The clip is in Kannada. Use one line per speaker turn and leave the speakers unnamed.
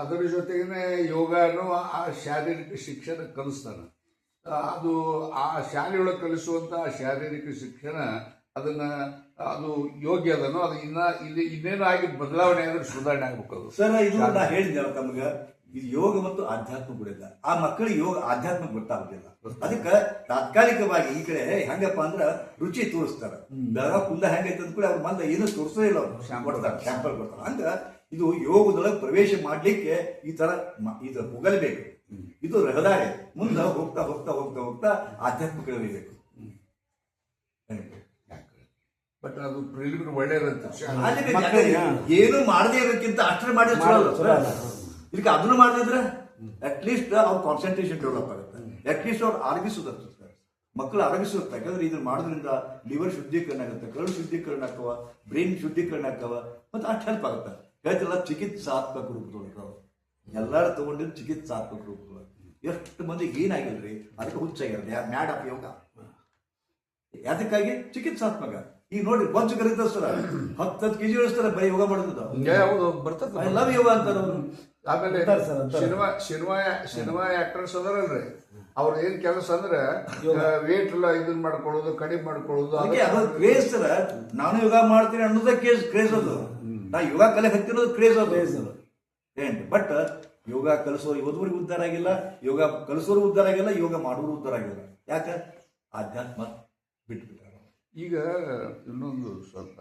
ಅದರ ಜೊತೆಗೇನೆ ಯೋಗನು ಆ ಶಾರೀರಿಕ ಶಿಕ್ಷಣ ಕಲಿಸ್ತಾನೆ. ಅದು ಆ ಶಾಲೆಯೊಳಗೆ ಕಲಿಸುವಂತ ಶಾರೀರಿಕ ಶಿಕ್ಷಣ ಅದು ಯೋಗ್ಯ ಅದನ್ನು ಅದು ಇನ್ನೇನು ಆಗಿ ಬದಲಾವಣೆ ಆದ್ರೆ ಸುಧಾರಣೆ ಆಗ್ಬೇಕು. ಅದು
ಸರ್ ಇದು ನಾ ಹೇಳಿದ್ದೆ ತಮ್ಗ, ಇದು ಯೋಗ ಮತ್ತು ಆಧ್ಯಾತ್ಮ ಬಿಡಿಲ್ಲ. ಆ ಮಕ್ಕಳಿಗೆ ಯೋಗ ಆಧ್ಯಾತ್ಮ ಗೊತ್ತಾಗುದಿಲ್ಲ. ಅದಕ್ಕೆ ತಾತ್ಕಾಲಿಕವಾಗಿ ಈ ಕಡೆ ಹೆಂಗಪ್ಪ ಅಂದ್ರ ರುಚಿ ತೋರಿಸ್ತಾರ. ಬೆಳಗಾವ್ ಕುಂದ ಹೆಂಗೈತೆ ಅಂದ ಕೂಡ ಅವ್ರ ಮಂದ ಏನು ತೋರಿಸೋದೇ ಇಲ್ಲ, ಅವ್ರು ಸ್ಯಾಂಪಲ್ ಕೊಡ್ತಾರ. ಹಂಗ ಇದು ಯೋಗದೊಳಗೆ ಪ್ರವೇಶ ಮಾಡ್ಲಿಕ್ಕೆ ಈ ತರ ಇದು ಹೋಗಲೇಬೇಕು. ಇದು ರಹದಾರಿ. ಮುಂದೆ ಹೋಗ್ತಾ ಹೋಗ್ತಾ ಹೋಗ್ತಾ ಹೋಗ್ತಾ ಆಧ್ಯಾತ್ಮಿಕ ಬೇಕು.
ಬಟ್ ಅದು ಪ್ರಿಲಿಮಿನರಿ ಒಳ್ಳೇದಂತ
ಏನು ಮಾಡದೇ ಇರೋಕ್ಕಿಂತ ಅಷ್ಟೇ ಮಾಡಿದ್ರೆ ಇದಕ್ಕೆ ಅದನ್ನು ಮಾಡಿದ್ರೆ ಅಟ್ಲೀಸ್ಟ್ ಅವ್ರ ಕಾನ್ಸಂಟ್ರೇಷನ್ ಡೆವಲಪ್ ಆಗುತ್ತೆ. ಅಟ್ಲೀಸ್ಟ್ ಅವ್ರು ಆರೋಗ್ಯ ಸುಧಾರಿಸುತ್ತೆ, ಮಕ್ಕಳು ಆರೋಗ್ಯ ಸುಧಾರಿಸುತ್ತೆ. ಯಾಕಂದ್ರೆ ಇದನ್ನ ಮಾಡೋದ್ರಿಂದ ಲಿವರ್ ಶುದ್ಧೀಕರಣ ಆಗುತ್ತೆ, ಕರಳು ಶುದ್ಧೀಕರಣ ಆಗ್ತವ, ಬ್ರೈನ್ ಶುದ್ಧೀಕರಣ ಆಗ್ತವ, ಮತ್ತೆ ಅಷ್ಟು ಹೆಲ್ಪ್ ಆಗುತ್ತೆ. ಹೇಳ್ತಿಲ್ಲ ಚಿಕಿತ್ಸಾತ್ಮಕ ರೂಪದೊಳಗೆ ಎಲ್ಲರೂ ತಗೊಂಡಿದ್ದು ಚಿಕಿತ್ಸಾತ್ಮಕ ರೂಪದೊಳಗೆ. ಎಷ್ಟು ಮಂದಿಗೆ ಏನಾಗಿಲ್ರಿ, ಅದಕ್ಕೆ ಹುಚ್ಚಾಗಿರೋದು ಮ್ಯಾಡ್ ಆಫ್ ಯೋಗ. ಅದಕ್ಕಾಗಿ ಚಿಕಿತ್ಸಾತ್ಮಕ. ಈಗ ನೋಡಿ ಬೊಂಚು ಕರೀತಾರ, 10 kg ಇಳಿಸ್ತಾರ ಬರೀ ಯೋಗ ಮಾಡೋದು. ಐ ಲವ್ ಯೋಗ ಅಂತಾರ ಅವರು.
ಆಮೇಲೆ ಸಿನಿಮಾ ಆಕ್ಟರ್ಸ್ ಅದರಲ್ರಿ, ಅವ್ರ ಏನ್ ಕೆಲಸ ಅಂದ್ರೆ ವೇಟ್ ಎಲ್ಲ ಇದನ್ನ ಮಾಡ್ಕೊಳ್ಳೋದು, ಕಡಿಮೆ ಮಾಡ್ಕೊಳ್ಳೋದು.
ಅದು ಕ್ರೇಜ್ ಸರ್. ನಾನು ಯೋಗ ಮಾಡ್ತೀನಿ ಅನ್ನೋದೇ ಕ್ರೇಜ್ ಅದು. ನಾ ಯೋಗ ಕಲೆ ಹತ್ತಿರೋದು ಕ್ರೇಜ್ ಅದು ಏನ್. ಬಟ್ ಯೋಗ ಕಲಿಸೋರು ಓದುವರಿಗೆ ಉದ್ಧಾರ ಆಗಿಲ್ಲ, ಯೋಗ ಕಲಿಸೋರು ಉದ್ಧಾರ ಆಗಿಲ್ಲ, ಯೋಗ ಮಾಡೋರು ಉದ್ಧಾರ ಆಗಿಲ್ಲ. ಯಾಕೆ? ಆಧ್ಯಾತ್ಮ ಬಿಟ್ಬಿಟ್ಟಾರ.
ಈಗ ಇನ್ನೊಂದು ಸ್ವಲ್ಪ